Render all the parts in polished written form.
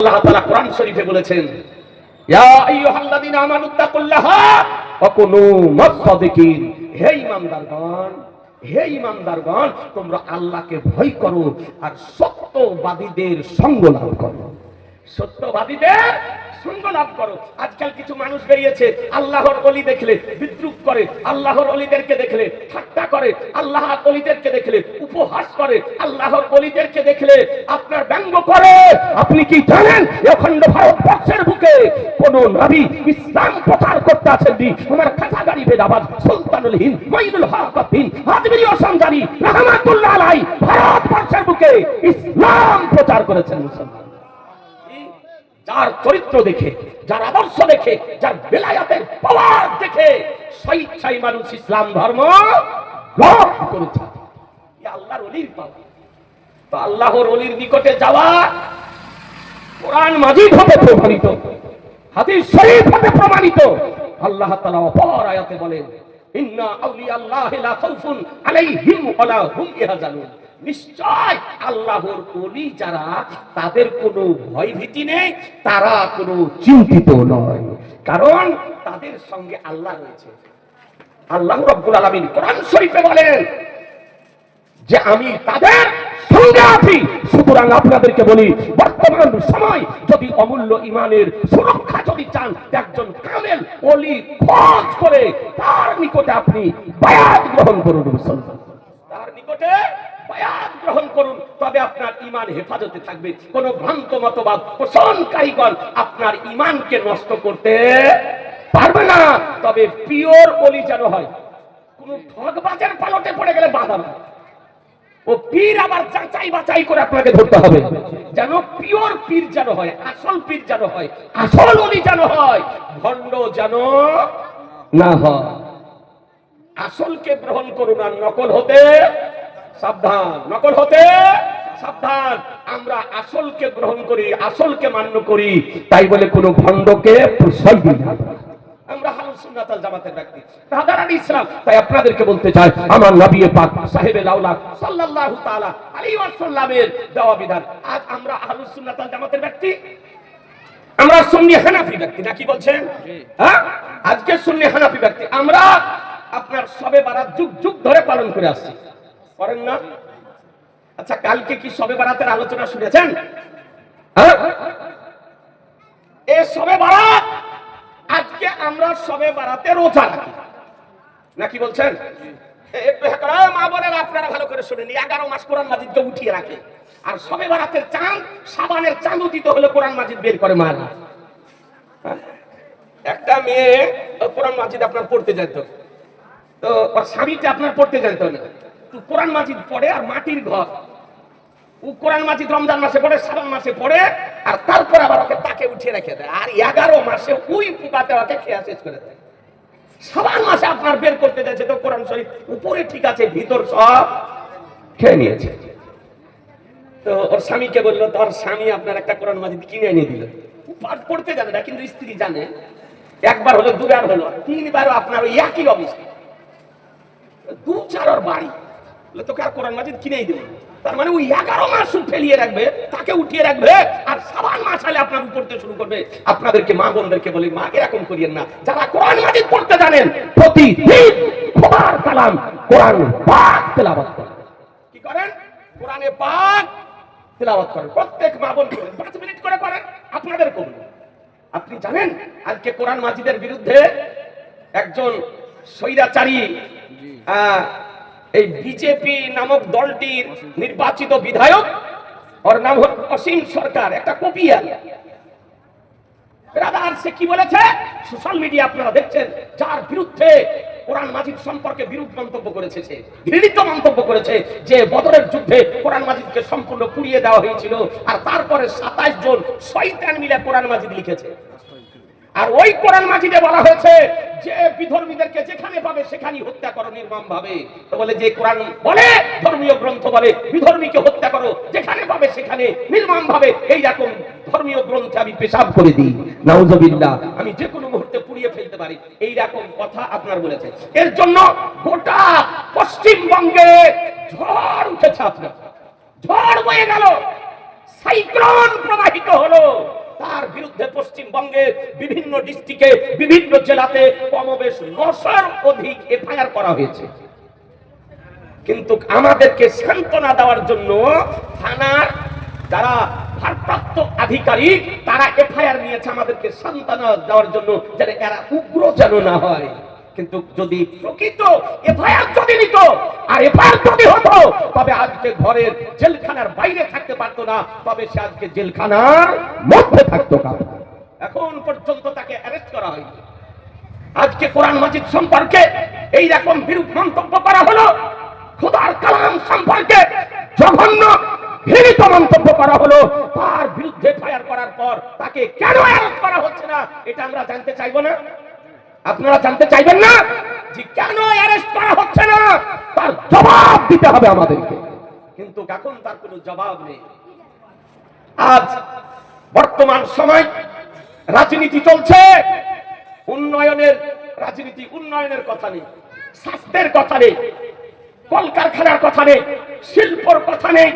আল্লাহ তাআলা কোরআন শরীফে বলেছেন, ইয়া আইয়ুহাল্লাযীনা আমানুত্তাকুল্লাহা ওয়া কুনু মাস-সাদিকিন। হে ঈমানদারগণ, হে ঈমানদারগণ, তোমরা আল্লাহকে ভয় করো আর সত্যবাদীদের সঙ্গ লাভ করো। সত্যবাদীদের সঙ্গ লাভ করো। আজকাল কিছু মানুষ বেরিয়েছে, আল্লাহর ওলি দেখলে বিদ্রুপ করে, আল্লাহর ওলিদেরকে দেখলে ঠাট্টা করে, আল্লাহর ওলিদেরকে দেখলে উপহাস করে, আল্লাহর ওলিদেরকে দেখলে আপনার ব্যঙ্গ করে। আপনি কি জানেন অখণ্ড ভারতবর্ষের বুকে কোন নবী ইসলাম প্রচার করতে আসেননি? আমার কাছাগাড়ি বেদাবাদ সুলতানুল হিন্দ মঈনুল হক বিন আজমিরি ওসমানী রাহমাতুল্লাহ আলাইহি ভারতবর্ষের বুকে ইসলাম প্রচার করেছেন। মুসলমান যার চরিত্র দেখে, যার আদর্শ দেখে, যার বেলায়াতের পাওয়ার দেখে স্বেচ্ছায় মানুষ ইসলাম ধর্ম গ্রহণ করেছে। আল্লাহর ওলির পাওয়ার। তো আল্লাহর ওলির নিকটে যাওয়া কোরআন মাজিদ হতে প্রমাণিত, হাদিস শরীফ হতে প্রমাণিত। আল্লাহ তাআলা অপর আয়াতে বলেন, ইন্না আউলিয়া আল্লাহি লা খাউফুন আলাইহিম ওয়া লা হুম ইয়াহজানুন। নিশ্চয় আল্লাহর ওলি যারা, তাদের কোনো ভয় ভীতি নেই, তারা কোনো চিন্তিত নয়, কারণ তাদের সঙ্গে আল্লাহ রয়েছে। আল্লাহ রাব্বুল আলামিন কোরআন শরীফে বলেন যে আমি তাদের সঙ্গে আছি। সুতরাং আপনাদেরকে বলি, বর্তমান সময় যদি অমূল্য ইমানের সুরক্ষা যদি চান, একজন কামেল ওলি খোঁজ করে তার নিকটে আপনি বায়াত গ্রহণ করুন। মুসলমান, তার নিকটে বায়াত গ্রহণ করুন, তবে আপনার ঈমান হেফাজতে থাকবে। কোন ভ্রান্ত মতবাদ পোষণকারীগণ আপনার ঈমানকে নষ্ট করতে পারবে না। তবে পিওর ওলি যেন হয়, কোন ঠগবাজের পালটে পড়ে গেলে বাধা না। ও পীর আবার যাচাই বাছাই করে আপনাকে ধরতে হবে, যেন পিওর পীর যেন হয়, আসল পীর যেন হয়, আসল ওলি যেন হয়, ভণ্ড যেন না হয়। আসলকে গ্রহণ করুন আর নকল হতে সাবধান, নকল হতে সাবধান। আমরা আসলকে গ্রহণ করি, আসলকে মান্য করি, তাই বলে কোন ভণ্ডকে প্রশ্রয় দিই না। আমরা আহলুস সুন্নাত ওয়াল জামাতের ব্যক্তি, রাদারানি ইসলাম। তাই আপনাদেরকে বলতে চাই, আমার নবী পাক সাহেবে লাউলা সাল্লাল্লাহু তাআলা আলাইহি ওয়াসাল্লামের দেওয়া বিধান। আজ আমরা আহলুস সুন্নাত ওয়াল জামাতের ব্যক্তি, আমরা সুন্নি হানাফি ব্যক্তি, নাকি বলছেন? হ্যাঁ, আজকে সুন্নি হানাফি ব্যক্তি। আমরা আপনার শবে বারাত যুগ যুগ ধরে পালন করে আসছি, করেন না? আচ্ছা, কালকে কি শবে বারাতের আলোচনা শুনেছেন? হ্যাঁ, এই শবে বারাত, আজকে আমরা শবে বারাতে রোজা রাখি, নাকি বলছেন? মা বোনেরা আপনারা ভালো করে শুনেন, 11 মাস কোরআন মাজিদকে উঠিয়ে রাখে, আর শবে বারাতের চাঁদ, সাবানের চাঁদ উদিত হলে কোরআন মাজিদ বের করে মা। একটা মেয়ে কোরআন মাজিদ আপনার পড়তে যেত, তো ওর স্বামীটা আপনার পড়তে জানতো না, তো কোরআন মাজিদ পড়ে, আর মাটির ঘর, ও কোরআন মাজিদ রমজান মাসে পড়ে, শাবান মাসে পড়ে, আর তারপর আবার ওকে তাকে উঠিয়ে রেখে দেয়, আর 11 মাসে ওই পোকাতে ওকে খেয়া শেষ করে দেয়। শাবান মাসে আপনার বের করতে যাচ্ছে, তো কোরআন শরীফ উপরে ঠিক আছে, ভিতর সব খেয়ে নিয়েছে। তো ওর স্বামীকে বললো, তোর স্বামী আপনার একটা কোরআন মাজিদ কিনে এনে দিল। পড়তে জানে না, কিন্তু স্ত্রী জানে। একবার হলো, দুবার হলো, 3বারও আপনার ওই একই অবস্থা। 2-4 বাড়ি তোকে আর কোরআন মাজিদ কিনেই দেবে। তার মানে ওই 11 মাস ফেলিয়ে রাখবে, তাকে উঠিয়ে রাখবে, আর শাবান মাস হলে আপনার পড়তে শুরু করবে। আপনাদেরকে মা বোনদেরকে বলি, মা এরকম করিয়েন না। যারা কোরআন মাজিদ পড়তে জানেন, প্রতিদিন খোদার কালাম কোরআন পাক তেলাওয়াত করেন। কি করেন? কোরআনে পাক তেলাওয়াত করেন। প্রত্যেক মা বোন করেন, 5 মিনিট করে করেন। আপনাদের করুন। আপনি জানেন আজকে কোরআন মাজিদের বিরুদ্ধে একজন স্বৈরাচারী, এই বিজেপি নামক দলটির নির্বাচিত বিধায়ক, ওর নাম হল অসীম সরকার, একটা কপিয়াল। ব্রাদার, সে কি বলেছে সোশ্যাল মিডিয়া আপনারা দেখছেন, যার বিরুদ্ধে কোরআন মাজিদ সম্পর্কে বিরূপ মন্তব্য করেছে, সে ঘৃণিত মন্তব্য করেছে যে বদরের যুদ্ধে কোরআন মাজিদকে সম্পূর্ণ পুড়িয়ে দেওয়া হয়েছিল, আর তারপরে 27 জন শয়তান মিলে কোরআন মাজিদ লিখেছে। আর ওই কোরআন মাজিদে বলা হয়েছে যে বিধর্মীদেরকে যেখানে পাবে সেখানেই হত্যা করো নির্মম ভাবে। তো বলে যে কোরআন বলে, ধর্মীয় গ্রন্থ বলে বিধর্মীকে হত্যা করো যেখানে পাবে সেখানে নির্মম ভাবে, এই রকম ধর্মীয় গ্রন্থে আমি পেশাব করে দিই, নাউজুবিল্লাহ, আমি যে কোনো মুহূর্তে পুড়িয়ে ফেলতে পারি, এই রকম কথা আপনার বলেছে। এর জন্য গোটা পশ্চিমবঙ্গে ঝড় উঠেছে, আপনার ঝড় বয়ে গেল। সাইক্লোন প্রবাহিত হলো, তার বিরুদ্ধে পশ্চিমবঙ্গে বিভিন্ন ডিস্ট্রিক্টে বিভিন্ন জেলাতে কমবেশ 900-র অধিক এফআইআর করা হয়েছে। কিন্তু আমাদেরকে সান্ত্বনা দেওয়ার জন্য থানার যারা ভারপ্রাপ্ত আধিকারিক তারা এফআইআর নিয়েছে আমাদেরকে সান্ত্বনা দেওয়ার জন্য, যেন এরা উগ্র যেন না হয়। কিন্তু যদি প্রকৃত এফআইআর যদি নিত আর এফআইআর যদি হতো, তবে আজকে ঘরের জেলখানার বাইরে থাকতে পারতো না, তবে সে আজকে জেলখানার মধ্যে থাকতো না। এখন পর্যন্ত তাকে অ্যারেস্ট করা হয়নি। আজকে কোরআন মাজিদ সম্পর্কে এই রকম বিরূপ মন্তব্য করা হলো, খোদার কালাম সম্পর্কে জঘন্য ঘৃণিত মন্তব্য করা হলো, তার বিরুদ্ধে এফআইআর করার পর তাকে কেন অ্যারেস্ট করা হচ্ছে না, এটা আমরা জানতে চাইবো না? আপনারা জানতে চাইবেন না যে কেন অ্যারেস্ট করা হচ্ছে না? তার জবাব দিতে হবে আমাদেরকে। কিন্তু এখন তার কোনো জবাব নেই। আজ বর্তমান সময় রাজনীতি চলছে, উন্নয়নের রাজনীতি, উন্নয়নের কথা নেই, স্বাস্থ্যের কথা নেই, কলকারখানার কথা নেই, শিল্পর কথা নেই,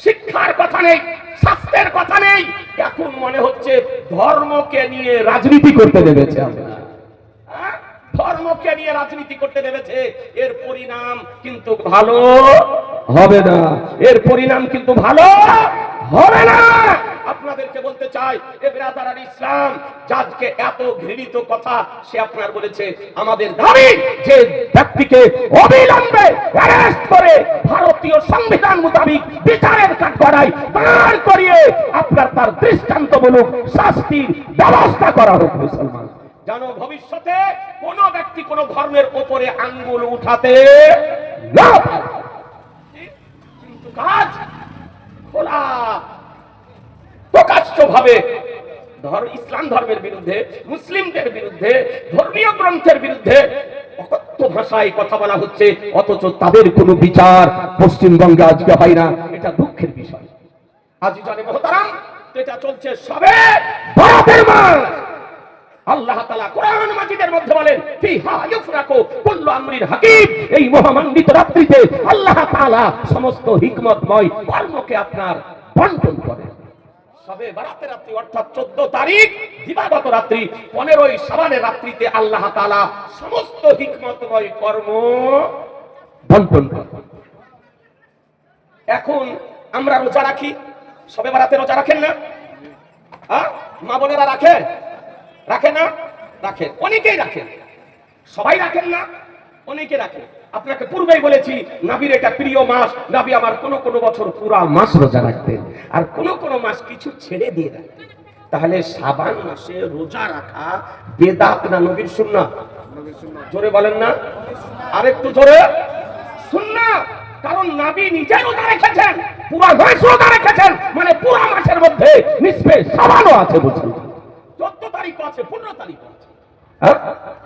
শিক্ষার কথা নেই, স্বাস্থ্যের কথা নেই। এখন মনে হচ্ছে ধর্মকে নিয়ে রাজনীতি করতে নেমেছে। ধর্মকে নিয়ে রাজনীতি করতে নেমেছে। এর পরিণাম কিন্তু ভালো হবে না, এর পরিণাম কিন্তু ভালো হবে না। আপনাদেরকে বলতে চাই, এ ব্রাদার ইসলাম যাজকে এত ঘৃণিত কথা সে আপনার বলেছে, আমাদের দাবি যে ব্যক্তিকে অবিলম্বে অ্যারেস্ট করে ভারতীয় সংবিধান মোতাবেক বিচারের কাঠগড়ায় দাঁড় করিয়ে আপনার তার দৃষ্টান্তমূলক শাস্তির ব্যবস্থা করা হোক। মুসলমান যেন ভবিষ্যতে কোন ব্যক্তি কোন ধর্মের উপরে আঙ্গুল উঠাতে না পারে। কিন্তু কাজ খোলা প্রকাশ্যভাবে ইসলাম ধর্মের বিরুদ্ধে, মুসলিমদের বিরুদ্ধে, ধর্মীয় গ্রন্থের বিরুদ্ধে অকথ্য ভাষায় কথা বলা হচ্ছে, অথচ তাদের কোনো বিচার পশ্চিমবঙ্গে আজকে হয় না। এটা দুঃখের বিষয়। আজ জানে মহতারাম, এটা চলছে সবে বরাতের মাস। আল্লাহ তাআলা কোরআন মাজিদের মধ্যে বলেন, ফিহা ইউফরাকু কুল্লু আমরিন হাকিম। এই মহামণ্ডিত রাত্রিতে আল্লাহ তাআলা সমস্ত হিকমতময় কর্মকে আপনার বন্টন করেন। সবে বরাতের রাত্রি অর্থাৎ 14 তারিখ দিবাগত রাত্রি, 15ই শাবানের রাত্রিতে আল্লাহ তাআলা সমস্ত হিকমতময় কর্ম বন্টন করেন। এখন আমরা রোজা রাখি, সবে বরাতে রোজা রাখেন না? মা বোনেরা রাখে? রাখে না? রাখেন, অনেকেই রাখেন। সবাই রাখেন না, অনেকে রাখে। আপনাকে পূর্বেই বলেছি, নবীর এটা প্রিয় মাস। নবী আমার কোন কোন বছর পুরা মাস রোজা রাখতেন, আর কোন কোন মাস কিছু ছেড়ে দিয়ে রাখতেন। তাহলে শাবান মাসে রোজা রাখা বেদাত না নবীর সুন্নাত? জোরে বলেন না, আরেকটু জোরে। সুন্নাত। কারণ নবী নিজে রোজা রেখেছেন, পুরা মাস রোজা রেখেছেন, মানে পুরা মাসের মধ্যে নিসফে শাবানও আছে। বুঝছেন? 14 তারিখ আছে, 15 তারিখ আছে।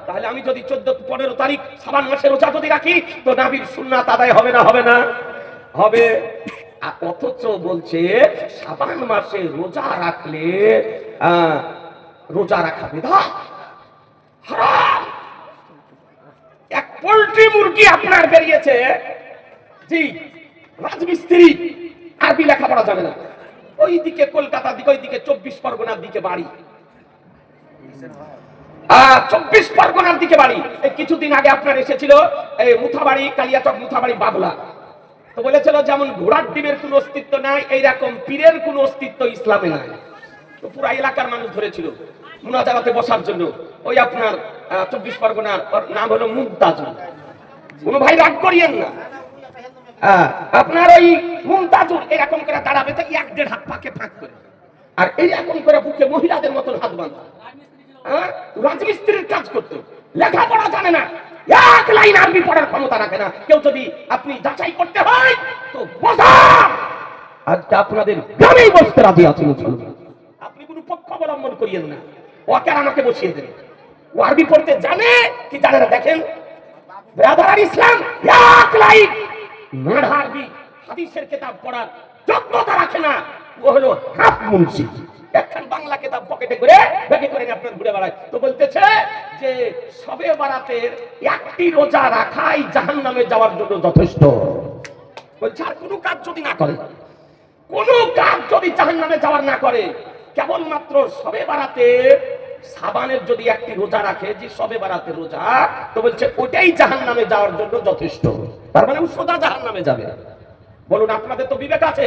তাহলে আমি যদি 14-15 তারিখ শাবান মাসের রোজা যদি রাখি, তো নবীর সুন্নাত আদায় হবে না? হবে না? হবে। অথচ বলছে শাবান মাসে রোজা রাখলে রোজা রাখা বিধাত, হারাম। এক পোল্ট্রি মুরগি আপনার বেরিয়েছে, জি, রাজমিস্ত্রি, আরবি লেখাপড়া জানে না, ওইদিকে কলকাতার দিকে, ওইদিকে 24 পরগনার দিকে বাড়ি, 24 পরগনার দিকে বাড়ি। এই কিছুদিন আগে আপনার এসেছিল এই মুথাবাড়ি, কালিয়াচক মুথাবাড়ি বাবলা। তো বলেছিল যেমন ঘোড়ার ডিমের কোনো অস্তিত্ব নাই, এইরকম পীরের কোনো অস্তিত্ব ইসলামে নাই। তো পুরো এলাকার মানুষ ধরেছিল মুনাজারাতে বসার জন্য। ওই আপনার 24 পরগনার নাম হলো মুমতাজুল। কোনো ভাই রাগ করিয়েন না, আপনার ওই মুমতাজুল এরকম করে দাঁড়াবে, তো 1-1.5 হাত পাকে ফাঁক করে, আর এইরকম করে বুকে মহিলাদের মতন হাত বাঁধা। রাজমিস্ত্রির কাজ করতো, লেখাপড়া জানে না, এক লাইন আরবি পড়ার ক্ষমতা রাখে না। কেউ যদি আপনি যাচাই করতে হয় তো বসা, আজকে আপনাদের গ্রামেই বসতে রাজি আছে মুসলমান। আপনি কোনো পক্ষ অবলম্বন করিয়েন না, ওকে আর আমাকে বসিয়ে দেন। ও আরবি পড়তে জানে কি জানে না দেখেন। ব্রাদার ইসলাম এক লাইন নাড়া আরবি হাদিসের কিতাব পড়ার যোগ্যতা রাখে না। ও হলো হাফ মুন্সি, একখান বাংলা কিতাব পকেটে করে ব্যাগে করে আপনার ঘুরে বেড়ায়। তো বলতেছে যে সবে বরাতের একটি রোজা রাখাই জাহান্নামে যাওয়ার জন্য যথেষ্ট। বলছে আর কোনো কাজ যদি না করে, কোন কাজ যদি জাহান্নামে যাওয়ার না করে, কেবলমাত্র শবে বারাতে সাবানের যদি একটি রোজা রাখে, যে শবে বারাতে রোজা, তো বলছে ওটাই জাহান্নামে যাওয়ার জন্য যথেষ্ট। তার মানে ও সোজা জাহান্নামে যাবে। বলুন, আপনাদের তো বিবেক আছে,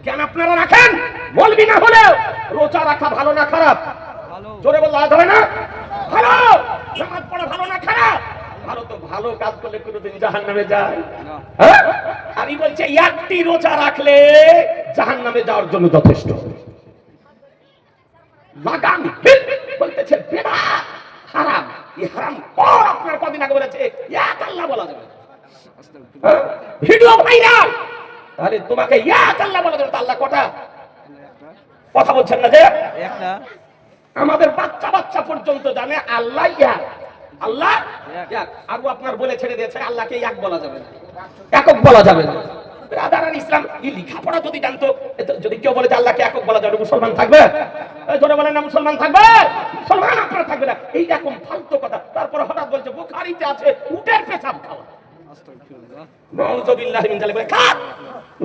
জ্ঞান আপনারা রাখেন। বলবি না হলেও রোজা রাখা ভালো না খারাপ? জোরে বললে হবে না? ভালো। নামাজ পড়া ভালো না খারাপ? ভালো। তো ভালো কাজ করলে কোনোদিন জাহান্নামে যায়? আমি বলছি একটি রোজা রাখলে জাহান্নামে যাওয়ার জন্য যথেষ্ট। লাগাম বলতেছে বেদাত হারাম। এই হারাম কোন আপনার কদিন আগে বলেছে এক আল্লাহ বলা যাবে, ভিডিও ভাইরাল। তাহলে তোমাকে এক আল্লাহ বলা যাবে, আল্লাহ কটা? কথা বলছেন না যে একটা? আমাদের বাচ্চা বাচ্চা পর্যন্ত জানে আল্লাহ এক, আল্লাহ এক। আর আপনার বলে ছেড়ে দিয়েছে আল্লাহকে এক বলা যাবে না, একক বলা যাবে না। রাধারান ইসলাম এই লেখাপড়া যদি জানতো, যদি কেউ বলে যে আল্লাহকে একক বলা যাবে, মুসলমান থাকবে? ধরে বলেন না মুসলমান থাকবে? মুসলমান আপনারা থাকবে না। এই রকম ফালতু কথা। তারপর হঠাৎ বলছে বুখারীতে আছে উটের পেশাব খাওয়া। আস্তাগফিরুল্লাহ, নাউযুবিল্লাহি মিন যালিক। খা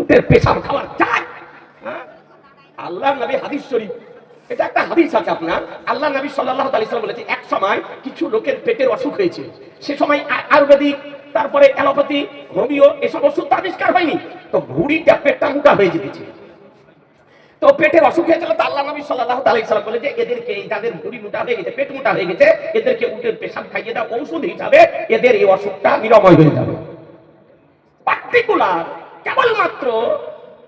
উটের পেশাব খাওয়ার যায়? আল্লাহর নবী হাদিস শরীফ, এটা একটা হাদিস আছে আপনার। আল্লাহ নবী সাল্লাল্লাহু আলাইহি ওয়াসাল্লাম বলেছে এক সময় কিছু লোকের পেটের অসুখ হয়েছে। সে সময় আয়ুর্বেদিক, তারপরে অ্যালোপ্যাথি, হোমিও এসব ওষুধ আবিষ্কার হয়নি। তো ভুঁড়িটা, পেটটা মোটা হয়ে যেতেছে। তো পেটের অসুখ হয়েছিল। তো আল্লাহ নবী সাল্লাল্লাহু আলাইহি ওয়াসাল্লাম বলে যে এদেরকে, যাদের ভুঁড়ি মোটা হয়ে গেছে, পেট মোটা হয়ে গেছে, এদেরকে উটের পেশাব খাইয়ে দাও, ঔষধ হিসাবে এদের এই অসুখটা নিরাময় হয়ে যাবে। পার্টিকুলার কেবলমাত্র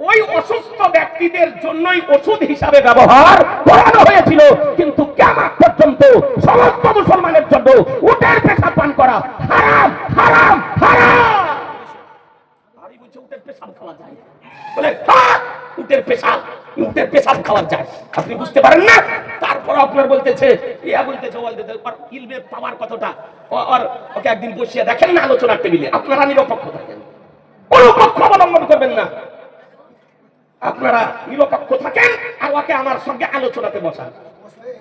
ওই অসুস্থ ব্যক্তিদের জন্যই ওষুধ হিসাবে ব্যবহার করানো হয়েছিল। কিন্তু কিয়ামত পর্যন্ত সমস্ত মুসলমানের জন্য উটের পেশাব পান করা হারাম, হারাম, হারাম। আর এই বলছে উটের পেশাব খাওয়া যায়, বলে উটের পেশাব, উটের পেশাব খাওয়া যায়। আপনি বুঝতে পারেন না? তারপর আপনার বলতেছে ইয়া বলতেছে ইলমের পাওয়ার কতটা। আর ওকে একদিন বসিয়ে দেখেন না আলোচনার টেবিলে, আপনারা নিরপেক্ষ থাকেন, কোনো পক্ষ অবলম্বন করবেন না। আপনারা নিরপেক্ষ থাকেন আর ওকে আমার সঙ্গে আলোচনাতে বসান।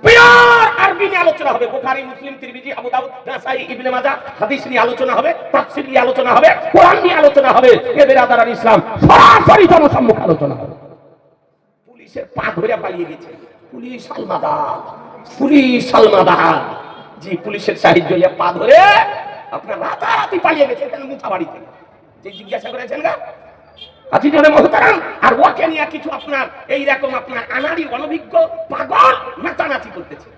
পিওর আরবি নিয়ে আলোচনা হবে, বুখারী, মুসলিম, তিরমিজি, আবু দাউদ, নাসাই, ইবনে মাজাহ, হাদিস নিয়ে আলোচনা হবে, তাফসীর নিয়ে আলোচনা হবে, কোরআন নিয়ে আলোচনা হবে। এদের আদারান ইসলাম সরাসরি জনসম্মুখে আলোচনা হবে। পুলিশের পা ধরে পালিয়ে গেছে, পুলিশ আলমাদার, পুলিশ আলমাদার। জি, পুলিশের সাহায্য নিয়ে পা ধরে আপনার রাতারাতি পালিয়ে গেছে। কেন? মুথা বাড়িতে যে জিজ্ঞাসা করেছেন গা আজি জনে মহতারাম। আর ওকে নিয়ে কিছু আপনার এইরকম আপনার আনাড়ি অনভিজ্ঞ পাগল নাচানাচি করতেছে।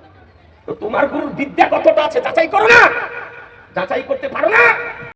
তো তোমার গুরুর বিদ্যা কতটা আছে যাচাই করো না? যাচাই করতে পারো না?